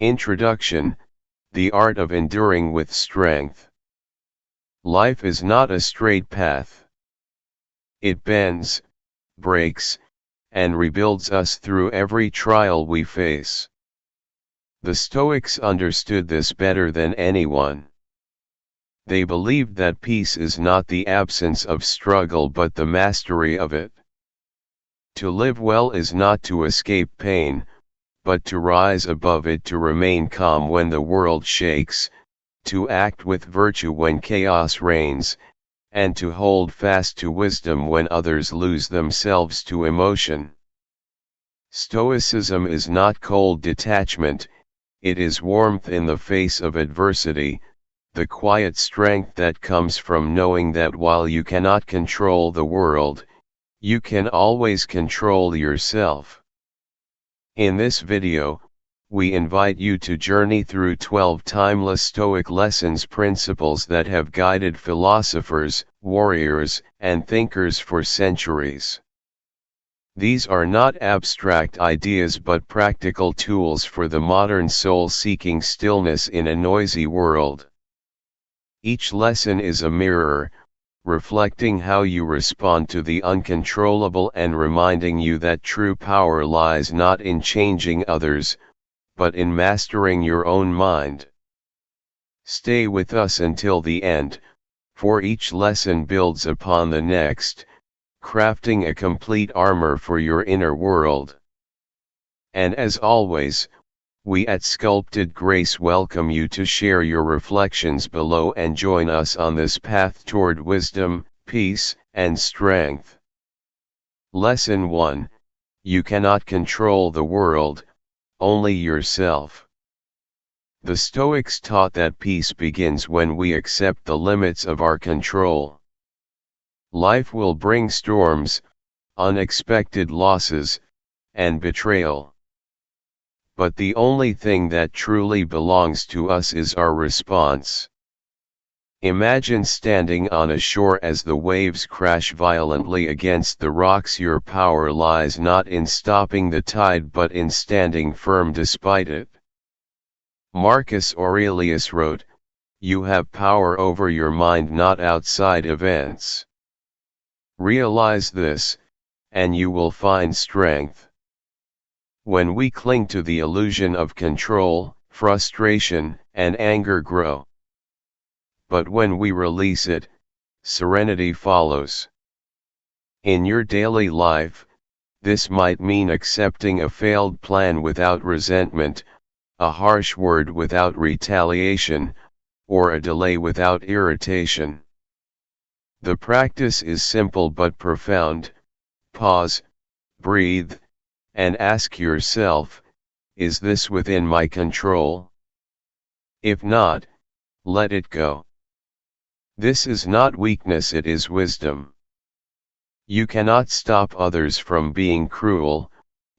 Introduction, the art of enduring with strength. Life is not a straight path. It bends, breaks, and rebuilds us through every trial we face. The Stoics understood this better than anyone. They believed that peace is not the absence of struggle but the mastery of it. To live well is not to escape pain, but to rise above it, to remain calm when the world shakes, to act with virtue when chaos reigns, and to hold fast to wisdom when others lose themselves to emotion. Stoicism is not cold detachment, it is warmth in the face of adversity, the quiet strength that comes from knowing that while you cannot control the world, you can always control yourself. In this video, we invite you to journey through 12 timeless Stoic lessons, principles that have guided philosophers, warriors, and thinkers for centuries. These are not abstract ideas but practical tools for the modern soul seeking stillness in a noisy world. Each lesson is a mirror, reflecting how you respond to the uncontrollable and reminding you that true power lies not in changing others, but in mastering your own mind. Stay with us until the end, for each lesson builds upon the next, crafting a complete armor for your inner world. And as always, we at Sculpted Grace welcome you to share your reflections below and join us on this path toward wisdom, peace, and strength. Lesson 1: You cannot control the world, only yourself. The Stoics taught that peace begins when we accept the limits of our control. Life will bring storms, unexpected losses, and betrayal. But the only thing that truly belongs to us is our response. Imagine standing on a shore as the waves crash violently against the rocks. Your power lies not in stopping the tide but in standing firm despite it. Marcus Aurelius wrote, "You have power over your mind, not outside events." Realize this, and you will find strength. When we cling to the illusion of control, frustration and anger grow. But when we release it, serenity follows. In your daily life, this might mean accepting a failed plan without resentment, a harsh word without retaliation, or a delay without irritation. The practice is simple but profound. Pause, breathe, and ask yourself, is this within my control? If not, let it go. This is not weakness, it is wisdom. You cannot stop others from being cruel,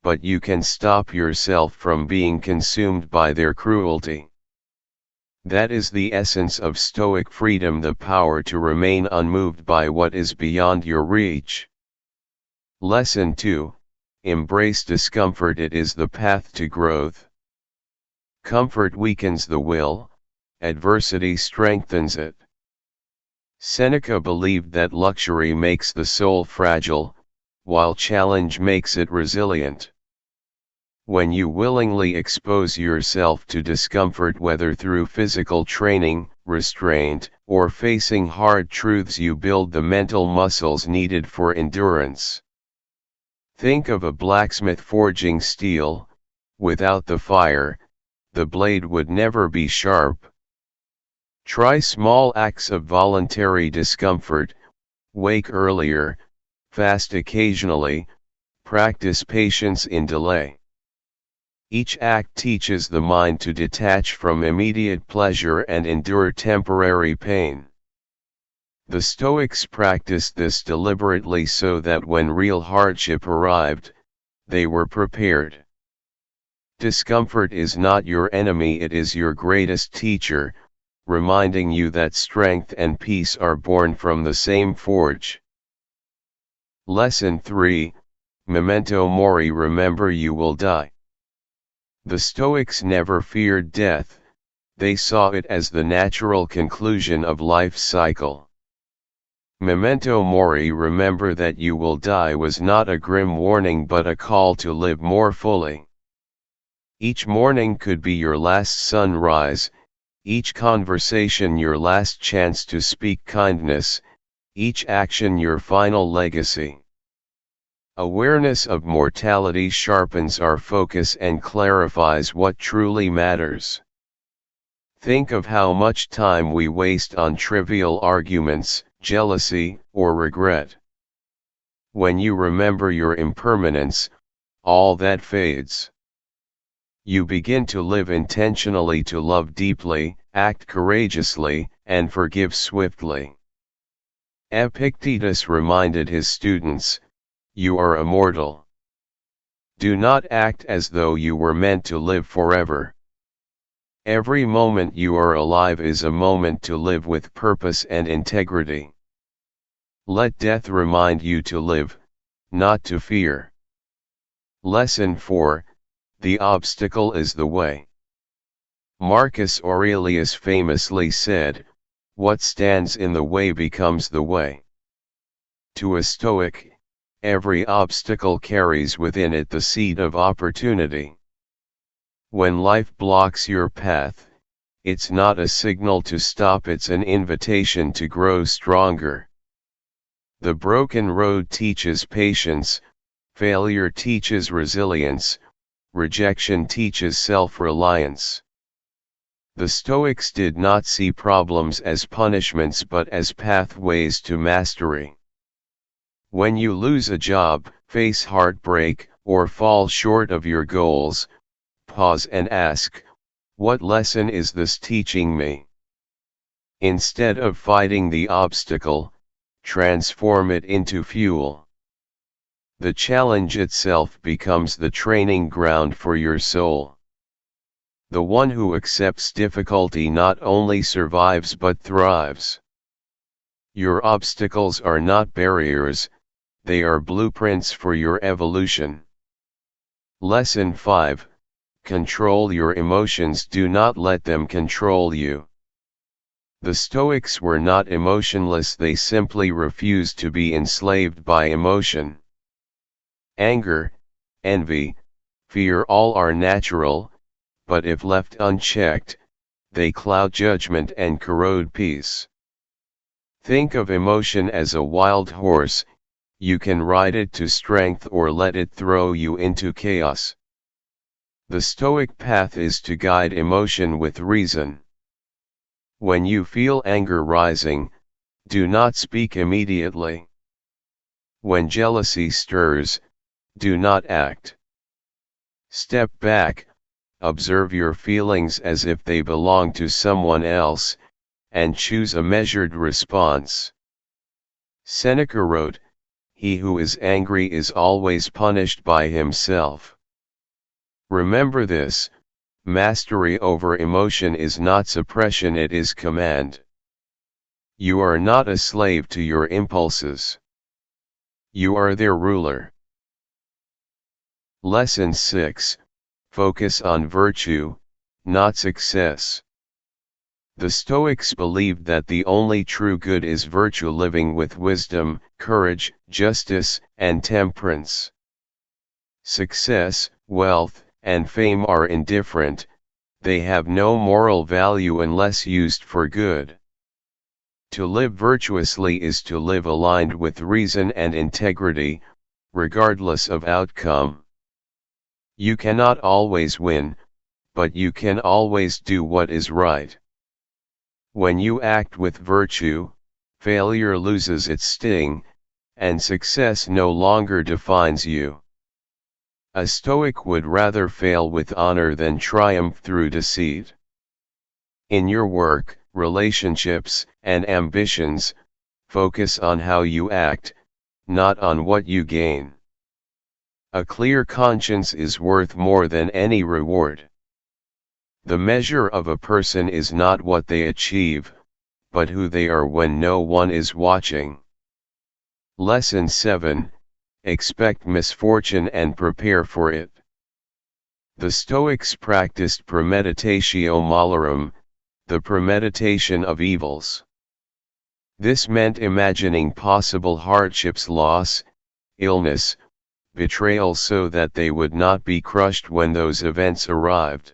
but you can stop yourself from being consumed by their cruelty. That is the essence of Stoic freedom, the power to remain unmoved by what is beyond your reach. Lesson 2: Embrace discomfort, it is the path to growth. Comfort weakens the will, adversity strengthens it. Seneca believed that luxury makes the soul fragile, while challenge makes it resilient. When you willingly expose yourself to discomfort, whether through physical training, restraint, or facing hard truths, you build the mental muscles needed for endurance. Think of a blacksmith forging steel. Without the fire, the blade would never be sharp. Try small acts of voluntary discomfort. Wake earlier, fast occasionally, practice patience in delay. Each act teaches the mind to detach from immediate pleasure and endure temporary pain. The Stoics practiced this deliberately so that when real hardship arrived, they were prepared. Discomfort is not your enemy, it is your greatest teacher, reminding you that strength and peace are born from the same forge. Lesson 3: Memento mori, remember you will die. The Stoics never feared death, they saw it as the natural conclusion of life's cycle. Memento mori, remember that you will die, was not a grim warning but a call to live more fully. Each morning could be your last sunrise, each conversation your last chance to speak kindness, each action your final legacy. Awareness of mortality sharpens our focus and clarifies what truly matters. Think of how much time we waste on trivial arguments, jealousy, or regret. When you remember your impermanence, all that fades. You begin to live intentionally, to love deeply, act courageously, and forgive swiftly. Epictetus reminded his students, "You are immortal. Do not act as though you were meant to live forever. Every moment you are alive is a moment to live with purpose and integrity. Let death remind you to live, not to fear." Lesson 4, the obstacle is the way. Marcus Aurelius famously said, "What stands in the way becomes the way." To a Stoic, every obstacle carries within it the seed of opportunity. When life blocks your path, it's not a signal to stop, it's an invitation to grow stronger. The broken road teaches patience, failure teaches resilience, rejection teaches self-reliance. The Stoics did not see problems as punishments but as pathways to mastery. When you lose a job, face heartbreak, or fall short of your goals, pause and ask, what lesson is this teaching me? Instead of fighting the obstacle, transform it into fuel. The challenge itself becomes the training ground for your soul. The one who accepts difficulty not only survives but thrives. Your obstacles are not barriers, they are blueprints for your evolution. Lesson 5, control your emotions, do not let them control you. The Stoics were not emotionless, they simply refused to be enslaved by emotion. Anger, envy, fear, all are natural, but if left unchecked, they cloud judgment and corrode peace. Think of emotion as a wild horse, you can ride it to strength or let it throw you into chaos. The Stoic path is to guide emotion with reason. When you feel anger rising, do not speak immediately. When jealousy stirs, do not act. Step back, observe your feelings as if they belong to someone else, and choose a measured response. Seneca wrote, "He who is angry is always punished by himself." Remember this, mastery over emotion is not suppression, it is command. You are not a slave to your impulses. You are their ruler. Lesson 6, focus on virtue, not success. The Stoics believed that the only true good is virtue, living with wisdom, courage, justice, and temperance. Success, wealth, and fame are indifferent, they have no moral value unless used for good. To live virtuously is to live aligned with reason and integrity, regardless of outcome. You cannot always win, but you can always do what is right. When you act with virtue, failure loses its sting, and success no longer defines you. A Stoic would rather fail with honor than triumph through deceit. In your work, relationships, and ambitions, focus on how you act, not on what you gain. A clear conscience is worth more than any reward. The measure of a person is not what they achieve, but who they are when no one is watching. Lesson 7, expect misfortune and prepare for it. The Stoics practiced premeditatio malorum, the premeditation of evils. This meant imagining possible hardships, loss, illness, betrayal so that they would not be crushed when those events arrived.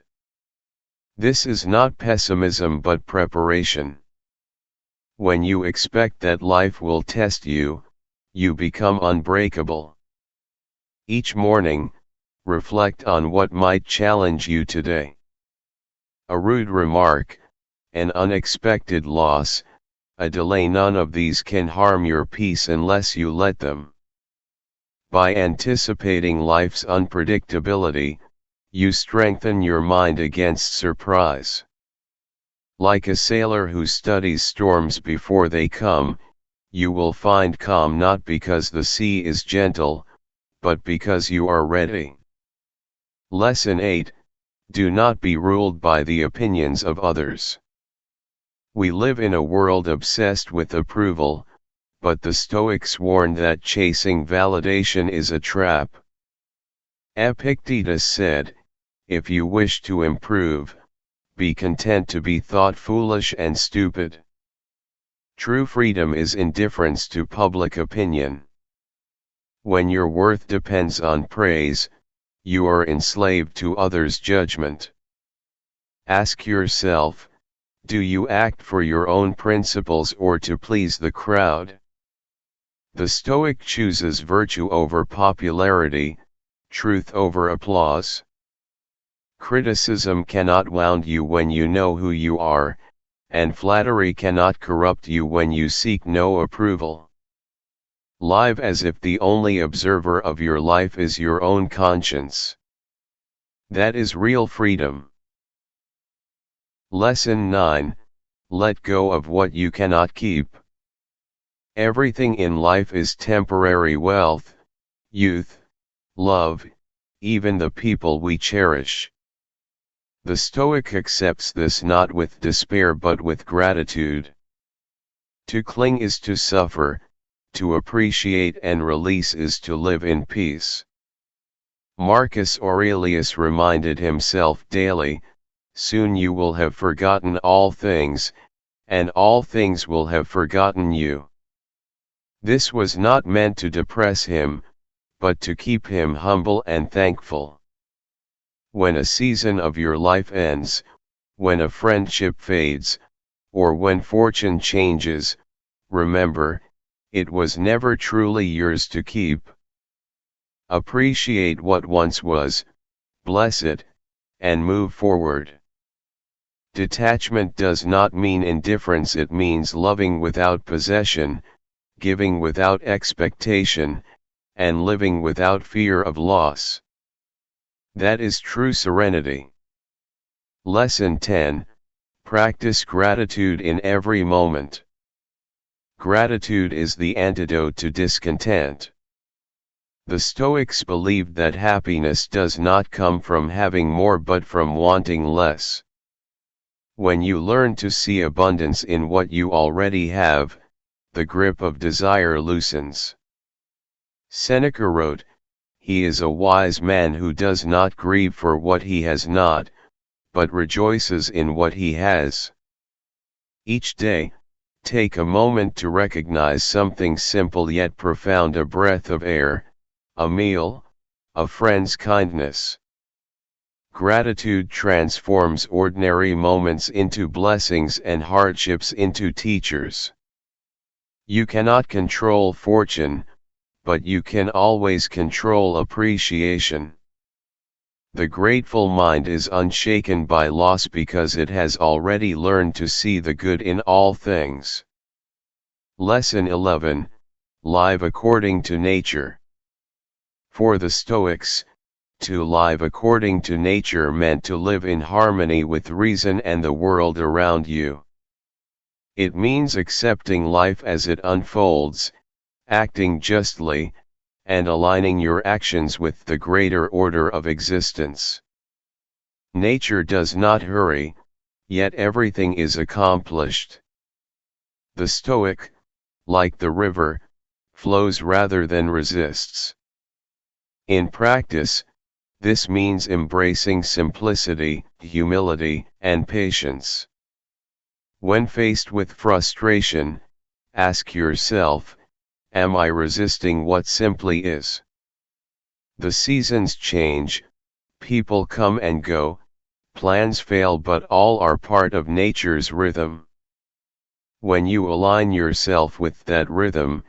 This is not pessimism but preparation. When you expect that life will test you, you become unbreakable. Each morning, reflect on what might challenge you today. A rude remark, an unexpected loss, a delay, none of these can harm your peace unless you let them. By anticipating life's unpredictability, you strengthen your mind against surprise. Like a sailor who studies storms before they come, you will find calm not because the sea is gentle, but because you are ready. Lesson 8: Do not be ruled by the opinions of others. We live in a world obsessed with approval, but the Stoics warned that chasing validation is a trap. Epictetus said, "If you wish to improve, be content to be thought foolish and stupid." True freedom is indifference to public opinion. When your worth depends on praise, you are enslaved to others' judgment. Ask yourself, do you act for your own principles or to please the crowd? The Stoic chooses virtue over popularity, truth over applause. Criticism cannot wound you when you know who you are, and flattery cannot corrupt you when you seek no approval. Live as if the only observer of your life is your own conscience. That is real freedom. Lesson 9: Let go of what you cannot keep. Everything in life is temporary: wealth, youth, love, even the people we cherish. The Stoic accepts this not with despair but with gratitude. To cling is to suffer, to appreciate and release is to live in peace. Marcus Aurelius reminded himself daily, "Soon you will have forgotten all things, and all things will have forgotten you." This was not meant to depress him, but to keep him humble and thankful. When a season of your life ends, when a friendship fades, or when fortune changes, remember, it was never truly yours to keep. Appreciate what once was, bless it, and move forward. Detachment does not mean indifference, it means loving without possession, giving without expectation, and living without fear of loss. That is true serenity. Lesson 10: Practice gratitude in every moment. Gratitude is the antidote to discontent. The Stoics believed that happiness does not come from having more but from wanting less. When you learn to see abundance in what you already have, the grip of desire loosens. Seneca wrote, "He is a wise man who does not grieve for what he has not, but rejoices in what he has." Each day, take a moment to recognize something simple yet profound: a breath of air, a meal, a friend's kindness. Gratitude transforms ordinary moments into blessings and hardships into teachers. You cannot control fortune, but you can always control appreciation. The grateful mind is unshaken by loss because it has already learned to see the good in all things. Lesson 11: Live according to nature. For the Stoics, to live according to nature meant to live in harmony with reason and the world around you. It means accepting life as it unfolds, acting justly, and aligning your actions with the greater order of existence. Nature does not hurry, yet everything is accomplished. The Stoic, like the river, flows rather than resists. In practice, This means embracing simplicity, humility, and patience. When faced with frustration, ask yourself, am I resisting what simply is? The seasons change, people come and go, plans fail, but all are part of nature's rhythm. When you align yourself with that rhythm,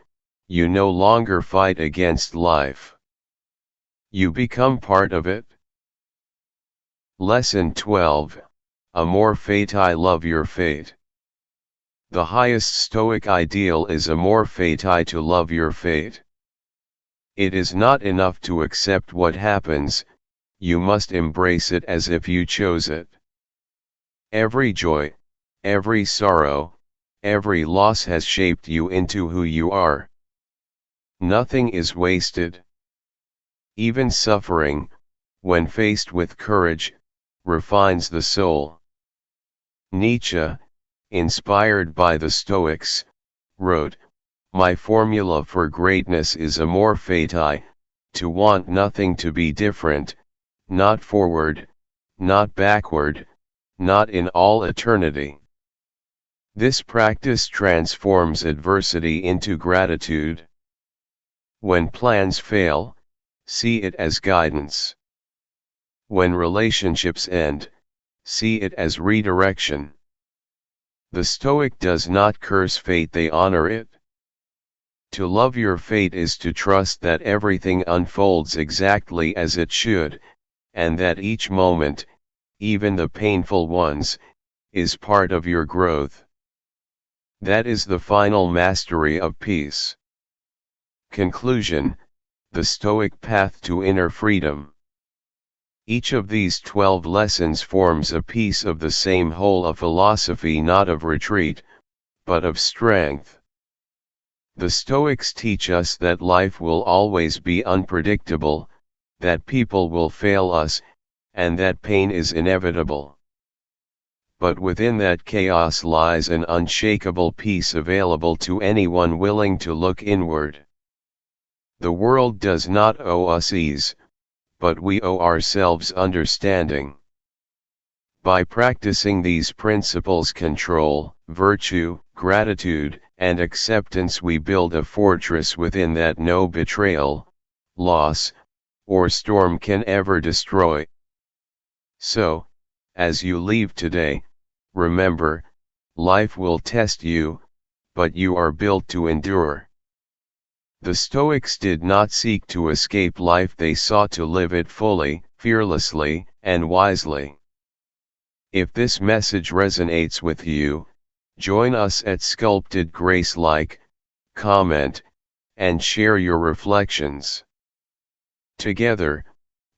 you no longer fight against life. You become part of it. Lesson 12, Amor Fati, love your fate. The highest Stoic ideal is amor fati, to love your fate. It is not enough to accept what happens, you must embrace it as if you chose it. Every joy, every sorrow, every loss has shaped you into who you are. Nothing is wasted. Even suffering, when faced with courage, refines the soul. Nietzsche, inspired by the Stoics, wrote, "My formula for greatness is amor fati, to want nothing, to be different, not forward, not backward, not in all eternity." This practice transforms adversity into gratitude. When plans fail, see it as guidance. When relationships end, see it as redirection. The Stoic does not curse fate, they honor it. To love your fate is to trust that everything unfolds exactly as it should, and that each moment, even the painful ones, is part of your growth. That is the final mastery of peace. Conclusion: the Stoic path to inner freedom. Each of these 12 lessons forms a piece of the same whole, a philosophy not of retreat, but of strength. The Stoics teach us that life will always be unpredictable, that people will fail us, and that pain is inevitable. But within that chaos lies an unshakable peace available to anyone willing to look inward. The world does not owe us ease, but we owe ourselves understanding. By practicing these principles, control, virtue, gratitude, and acceptance, we build a fortress within that no betrayal, loss, or storm can ever destroy. So, as you leave today, remember, life will test you, but you are built to endure. The Stoics did not seek to escape life, they sought to live it fully, fearlessly, and wisely. If this message resonates with you, join us at Sculpted Grace, like, comment, and share your reflections. Together,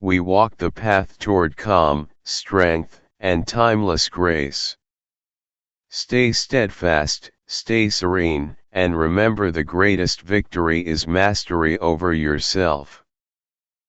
we walk the path toward calm, strength, and timeless grace. Stay steadfast, stay serene, and remember, the greatest victory is mastery over yourself.